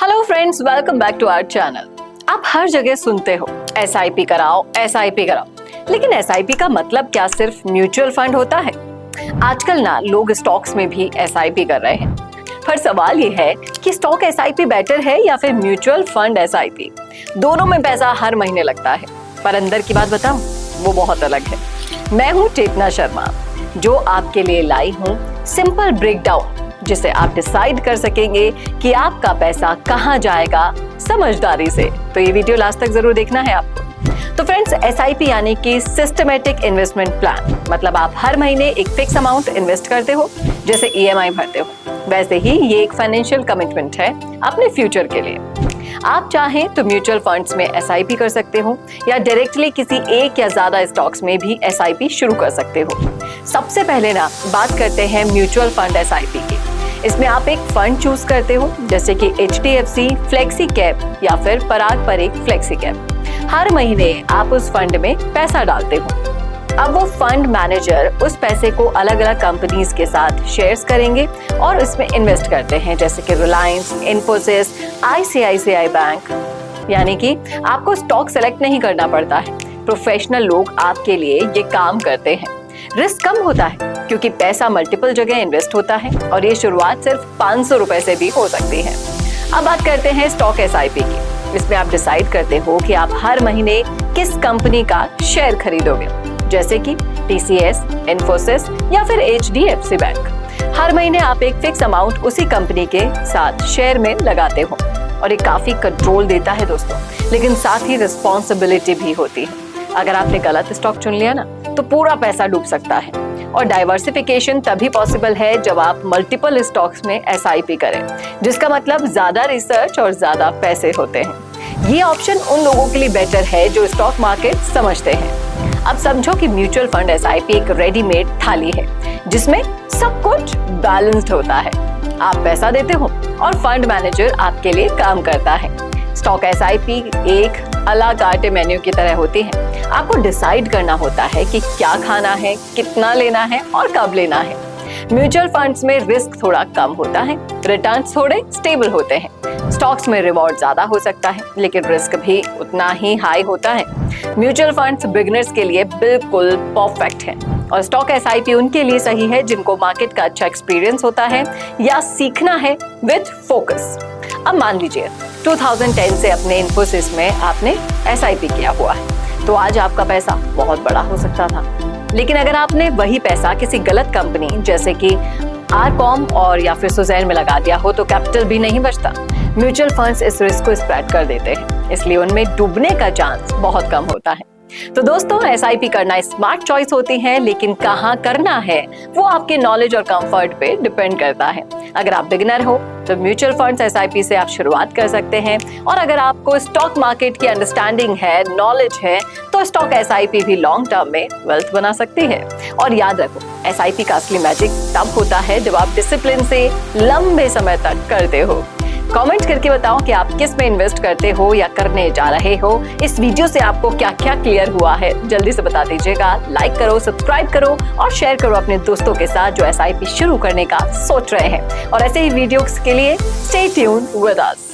Hello friends, welcome back to our channel. आप हर जगह सुनते हो एसआईपी कराओ, एसआईपी कराओ, लेकिन एसआईपी का मतलब क्या सिर्फ म्यूचुअल फंड होता है? आजकल ना लोग स्टॉक्स में भी एसआईपी कर रहे हैं। पर सवाल ये है कि स्टॉक एसआईपी बेटर है या फिर म्यूचुअल फंड एसआईपी? दोनों में पैसा हर महीने लगता है, पर अंदर की बात बताऊं, वो बहुत अलग है। मैं हूँ चेतना शर्मा, जो आपके लिए लाई हूँ सिंपल ब्रेकडाउन, जिसे आप डिसाइड कर सकेंगे कि आपका पैसा कहां जाएगा समझदारी से। तो ये वीडियो लास्ट तक जरूर देखना है आपको। तो फ्रेंड्स, एसआईपी यानी कि सिस्टमैटिक इन्वेस्टमेंट प्लान, मतलब आप हर महीने एक फिक्स अमाउंट इन्वेस्ट करते हो, जैसे ईएमआई भरते हो। वैसे ही ये एक फाइनेंशियल कमिटमेंट है अपने फ्यूचर के लिए। आप चाहें तो म्यूचुअल फंड्स में एसआईपी कर सकते हो या डायरेक्टली किसी एक या ज्यादा स्टॉक्स में भी एसआईपी शुरू कर सकते हो। सबसे पहले ना बात करते हैं म्यूचुअल फंड एसआईपी की। इसमें आप एक फंड चूज करते हो, जैसे कि एचडीएफसी फ्लेक्सी कैप या फिर पराग परिक फ्लेक्सी कैप। हर महीने आप उस फंड में पैसा डालते हो। अब वो फंड मैनेजर उस पैसे को अलग अलग कंपनीज के साथ शेयर्स करेंगे और इसमें इन्वेस्ट करते हैं, जैसे कि रिलायंस, इन्फोसिस, आईसीआईसीआई बैंक। यानी कि आपको स्टॉक सेलेक्ट नहीं करना पड़ता है, प्रोफेशनल लोग आपके लिए ये काम करते हैं। रिस्क कम होता है क्योंकि पैसा मल्टीपल जगह इन्वेस्ट होता है और ये शुरुआत सिर्फ 500 रुपए से भी हो सकती है। अब बात करते हैं स्टॉक एसआईपी की। इसमें आप डिसाइड करते हो कि आप हर महीने किस कंपनी का शेयर खरीदोगे, जैसे कि टीसीएस, इन्फोसिस या फिर एचडीएफसी बैंक। हर महीने आप एक फिक्स अमाउंट उसी कंपनी के साथ शेयर में लगाते हो और ये काफी कंट्रोल देता है दोस्तों, लेकिन साथ ही रिस्पॉन्सिबिलिटी भी होती है। अगर आपने गलत स्टॉक चुन लिया ना, तो पूरा पैसा डूब सकता है। और डाइवर्सिफिकेशन तभी पॉसिबल है जब आप मल्टीपल स्टॉक्स में एसआईपी करें, जिसका मतलब ज्यादा रिसर्च और ज्यादा पैसे होते हैं। ये ऑप्शन उन लोगों के लिए बेटर है जो स्टॉक मार्केट समझते हैं। अब समझो कि म्यूचुअल फंड एसआईपी एक रेडीमेड थाली है, जिसमें सब कुछ बैलेंस्ड होता है। आप पैसा देते हो और फंड मैनेजर आपके लिए काम करता है। स्टॉक एसआईपी एक अला कार्टे मेन्यू की तरह होती है। आपको डिसाइड करना होता है कि क्या खाना है, कितना लेना है और कब लेना है। म्यूचुअल फंड्स में रिस्क थोड़ा कम होता है, रिटर्न्स थोड़े स्टेबल होते हैं। स्टॉक्स में रिवॉर्ड ज्यादा हो सकता है, लेकिन रिस्क भी उतना ही हाई होता है। म्यूचुअल फंड्स बिगिनर्स के लिए बिल्कुल परफेक्ट है और स्टॉक एसआईपी उनके लिए सही है जिनको मार्केट का अच्छा एक्सपीरियंस होता है या सीखना है विद फोकस। अब मान लीजिए 2010 से अपने इन्फोसिस में आपने एसआईपी किया हुआ है, तो आज आपका पैसा बहुत बड़ा हो सकता था। लेकिन अगर आपने वही पैसा किसी गलत कंपनी जैसे कि आरकॉम और या फिर सुजैन में लगा दिया हो, तो कैपिटल भी नहीं बचता। म्यूचुअल फंड्स इस रिस्क को स्प्रेड कर देते हैं, इसलिए उनमें डूबने का चांस बहुत कम होता है। तो दोस्तों, एसआईपी करना स्मार्ट चॉइस होती है, लेकिन कहाँ करना है वो आपके नॉलेज और कंफर्ट पे डिपेंड करता है। अगर आप बिगिनर हो तो म्यूचुअल फंड्स एसआईपी से आप शुरुआत कर सकते हैं, और अगर आपको स्टॉक मार्केट की अंडरस्टैंडिंग है, नॉलेज है, तो स्टॉक एसआईपी भी लॉन्ग टर्म में वेल्थ बना सकती है। और याद रखो, एसआईपी का असली मैजिक तब होता है जब आप डिसिप्लिन से लंबे समय तक करते हो। कमेंट करके बताओ कि आप किस में इन्वेस्ट करते हो या करने जा रहे हो। इस वीडियो से आपको क्या क्या क्लियर हुआ है, जल्दी से बता दीजिएगा। लाइक करो, सब्सक्राइब करो और शेयर करो अपने दोस्तों के साथ जो एसआईपी शुरू करने का सोच रहे हैं। और ऐसे ही वीडियोस के लिए स्टे ट्यून्ड विद अस।